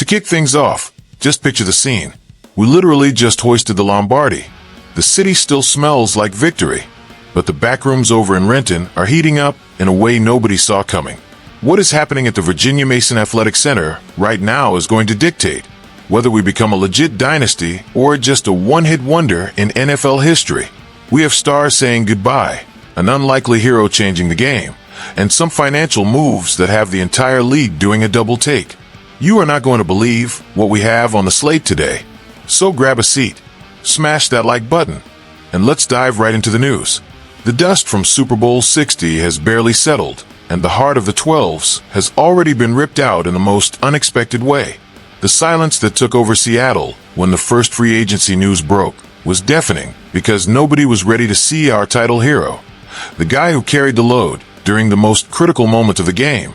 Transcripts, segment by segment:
To kick things off, just picture the scene. We literally just hoisted the Lombardi. The city still smells like victory, but the backrooms over in Renton are heating up in a way nobody saw coming. What is happening at the Virginia Mason Athletic Center right now is going to dictate whether we become a legit dynasty or just a one-hit wonder in NFL history. We have stars saying goodbye, an unlikely hero changing the game, and some financial moves that have the entire league doing a double take. You are not going to believe what we have on the slate today. So grab a seat, smash that like button, and let's dive right into the news. The dust from Super Bowl 60 has barely settled, and the heart of the 12s has already been ripped out in the most unexpected way. The silence that took over Seattle when the first free agency news broke was deafening because nobody was ready to see our title hero, the guy who carried the load during the most critical moment of the game,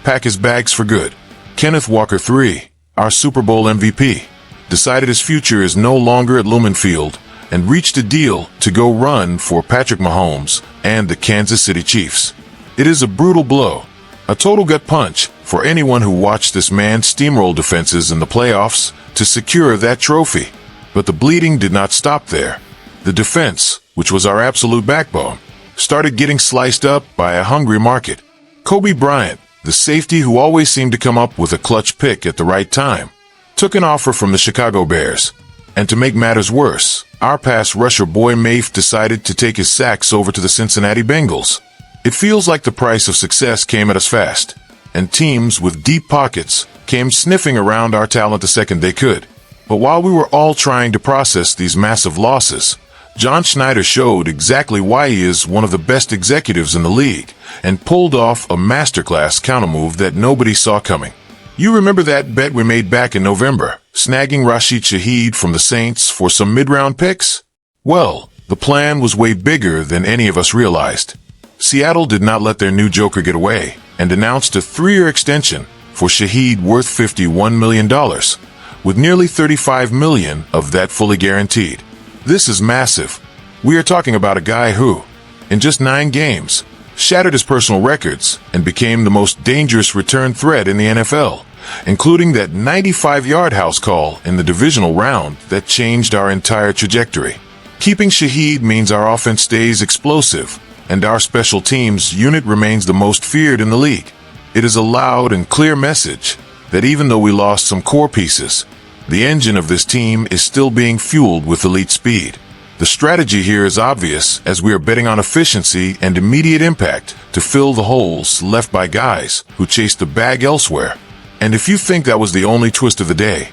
pack his bags for good. Kenneth Walker III, our Super Bowl MVP, decided his future is no longer at Lumen Field and reached a deal to go run for Patrick Mahomes and the Kansas City Chiefs. It is a brutal blow, a total gut punch for anyone who watched this man steamroll defenses in the playoffs to secure that trophy. But the bleeding did not stop there. The defense, which was our absolute backbone, started getting sliced up by a hungry market. Kobe Bryant, the safety who always seemed to come up with a clutch pick at the right time, took an offer from the Chicago Bears. And to make matters worse, our pass rusher boy Mafe decided to take his sacks over to the Cincinnati Bengals. It feels like the price of success came at us fast, and teams with deep pockets came sniffing around our talent the second they could. But while we were all trying to process these massive losses, John Schneider showed exactly why he is one of the best executives in the league and pulled off a masterclass countermove that nobody saw coming. You remember that bet we made back in November, snagging Rashid Shahed from the Saints for some mid-round picks? Well, the plan was way bigger than any of us realized. Seattle did not let their new joker get away and announced a 3-year extension for Shahed worth $51 million, with nearly $35 million of that fully guaranteed. This is massive. We are talking about a guy who, in just 9 games, shattered his personal records and became the most dangerous return threat in the NFL, including that 95-yard house call in the divisional round that changed our entire trajectory. Keeping Shahed means our offense stays explosive, and our special teams unit remains the most feared in the league. It is a loud and clear message that even though we lost some core pieces, the engine of this team is still being fueled with elite speed. The strategy here is obvious, as we are betting on efficiency and immediate impact to fill the holes left by guys who chased the bag elsewhere. And if you think that was the only twist of the day,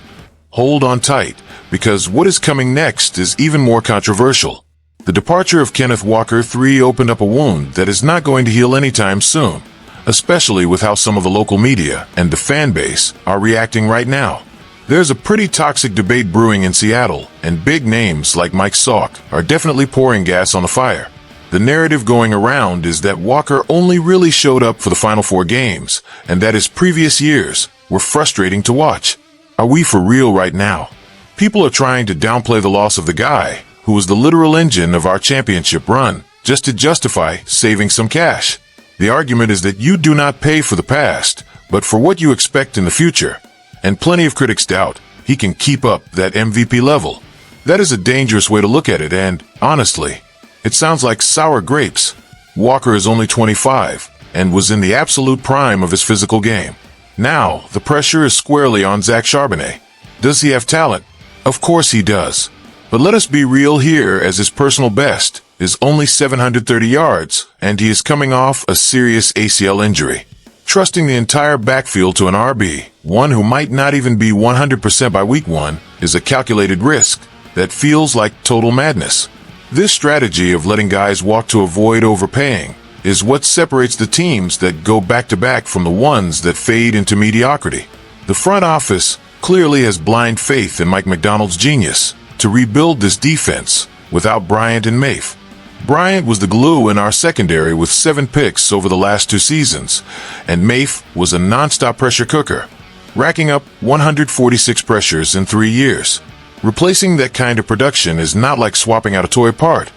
hold on tight, because what is coming next is even more controversial. The departure of Kenneth Walker III opened up a wound that is not going to heal anytime soon, especially with how some of the local media and the fan base are reacting right now. There's a pretty toxic debate brewing in Seattle, and big names like Mike Salk are definitely pouring gas on the fire. The narrative going around is that Walker only really showed up for the final 4 games, and that his previous years were frustrating to watch. Are we for real right now? People are trying to downplay the loss of the guy who was the literal engine of our championship run, just to justify saving some cash. The argument is that you do not pay for the past, but for what you expect in the future. And plenty of critics doubt he can keep up that MVP level. That is a dangerous way to look at it, and, honestly, it sounds like sour grapes. Walker is only 25, and was in the absolute prime of his physical game. Now, the pressure is squarely on Zach Charbonnet. Does he have talent? Of course he does. But let us be real here, as his personal best is only 730 yards, and he is coming off a serious ACL injury. Trusting the entire backfield to an RB, one who might not even be 100% by week 1, is a calculated risk that feels like total madness. This strategy of letting guys walk to avoid overpaying is what separates the teams that go back-to-back from the ones that fade into mediocrity. The front office clearly has blind faith in Mike Macdonald's genius to rebuild this defense without Bryant and Mafe. Bryant was the glue in our secondary with 7 picks over the last 2 seasons, and Mafe was a non-stop pressure cooker, racking up 146 pressures in 3 years. Replacing that kind of production is not like swapping out a toy part.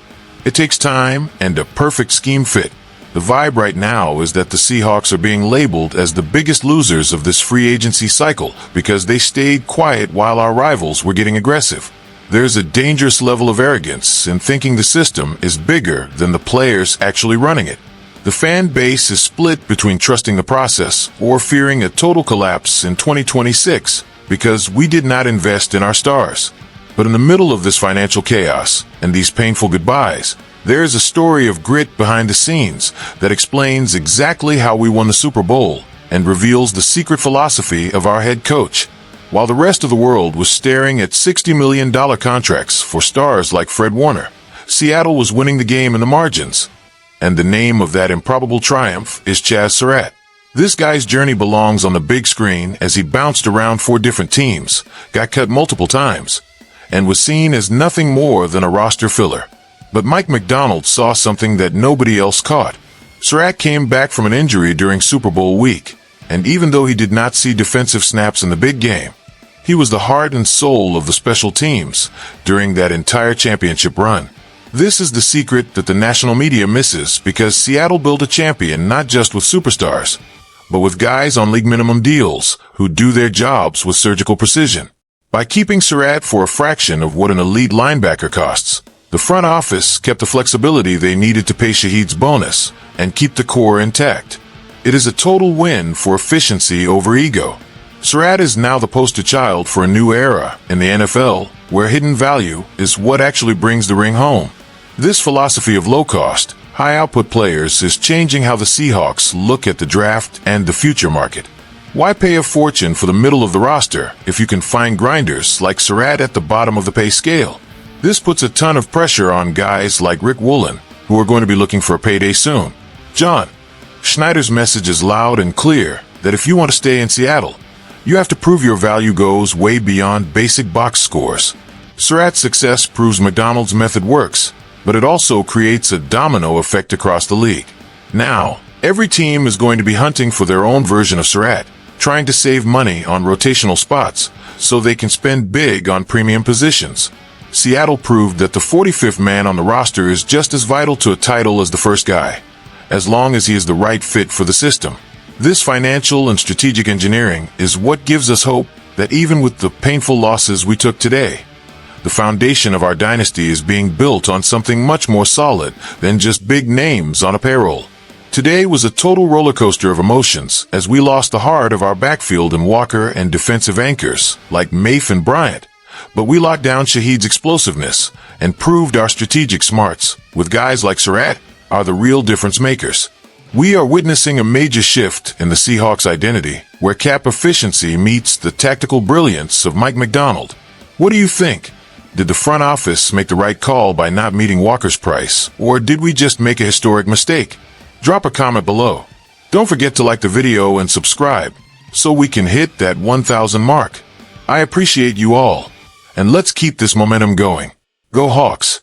It takes time and a perfect scheme fit. The vibe right now is that the Seahawks are being labeled as the biggest losers of this free agency cycle because they stayed quiet while our rivals were getting aggressive. There's a dangerous level of arrogance in thinking the system is bigger than the players actually running it. The fan base is split between trusting the process or fearing a total collapse in 2026 because we did not invest in our stars. But in the middle of this financial chaos and these painful goodbyes, there is a story of grit behind the scenes that explains exactly how we won the Super Bowl and reveals the secret philosophy of our head coach. While the rest of the world was staring at $60 million contracts for stars like Fred Warner, Seattle was winning the game in the margins. And the name of that improbable triumph is Chaz Serat. This guy's journey belongs on the big screen as he bounced around 4 different teams, got cut multiple times, and was seen as nothing more than a roster filler. But Mike Macdonald saw something that nobody else caught. Serat came back from an injury during Super Bowl week, and even though he did not see defensive snaps in the big game, he was the heart and soul of the special teams during that entire championship run. This is the secret that the national media misses because Seattle built a champion not just with superstars, but with guys on league minimum deals who do their jobs with surgical precision. By keeping Serat for a fraction of what an elite linebacker costs, the front office kept the flexibility they needed to pay Shahed's bonus and keep the core intact. It is a total win for efficiency over ego. Serat is now the poster child for a new era in the NFL where hidden value is what actually brings the ring home. This philosophy of low-cost, high-output players is changing how the Seahawks look at the draft and the future market. Why pay a fortune for the middle of the roster if you can find grinders like Serat at the bottom of the pay scale? This puts a ton of pressure on guys like Rick Woolen, who are going to be looking for a payday soon. John, Schneider's message is loud and clear that if you want to stay in Seattle, you have to prove your value goes way beyond basic box scores. Serat's success proves Macdonald's method works, but it also creates a domino effect across the league. Now, every team is going to be hunting for their own version of Serat, trying to save money on rotational spots so they can spend big on premium positions. Seattle proved that the 45th man on the roster is just as vital to a title as the first guy, as long as he is the right fit for the system. This financial and strategic engineering is what gives us hope that even with the painful losses we took today, the foundation of our dynasty is being built on something much more solid than just big names on a payroll. Today was a total roller coaster of emotions as we lost the heart of our backfield in Walker and defensive anchors like Mafe and Bryant. But we locked down Shahed's explosiveness and proved our strategic smarts with guys like Serat are the real difference makers. We are witnessing a major shift in the Seahawks identity where cap efficiency meets the tactical brilliance of Mike Macdonald. What do you think? Did the front office make the right call by not meeting Walker's price, or did we just make a historic mistake? Drop a comment below. Don't forget to like the video and subscribe so we can hit that 1,000 mark. I appreciate you all. And let's keep this momentum going. Go Hawks!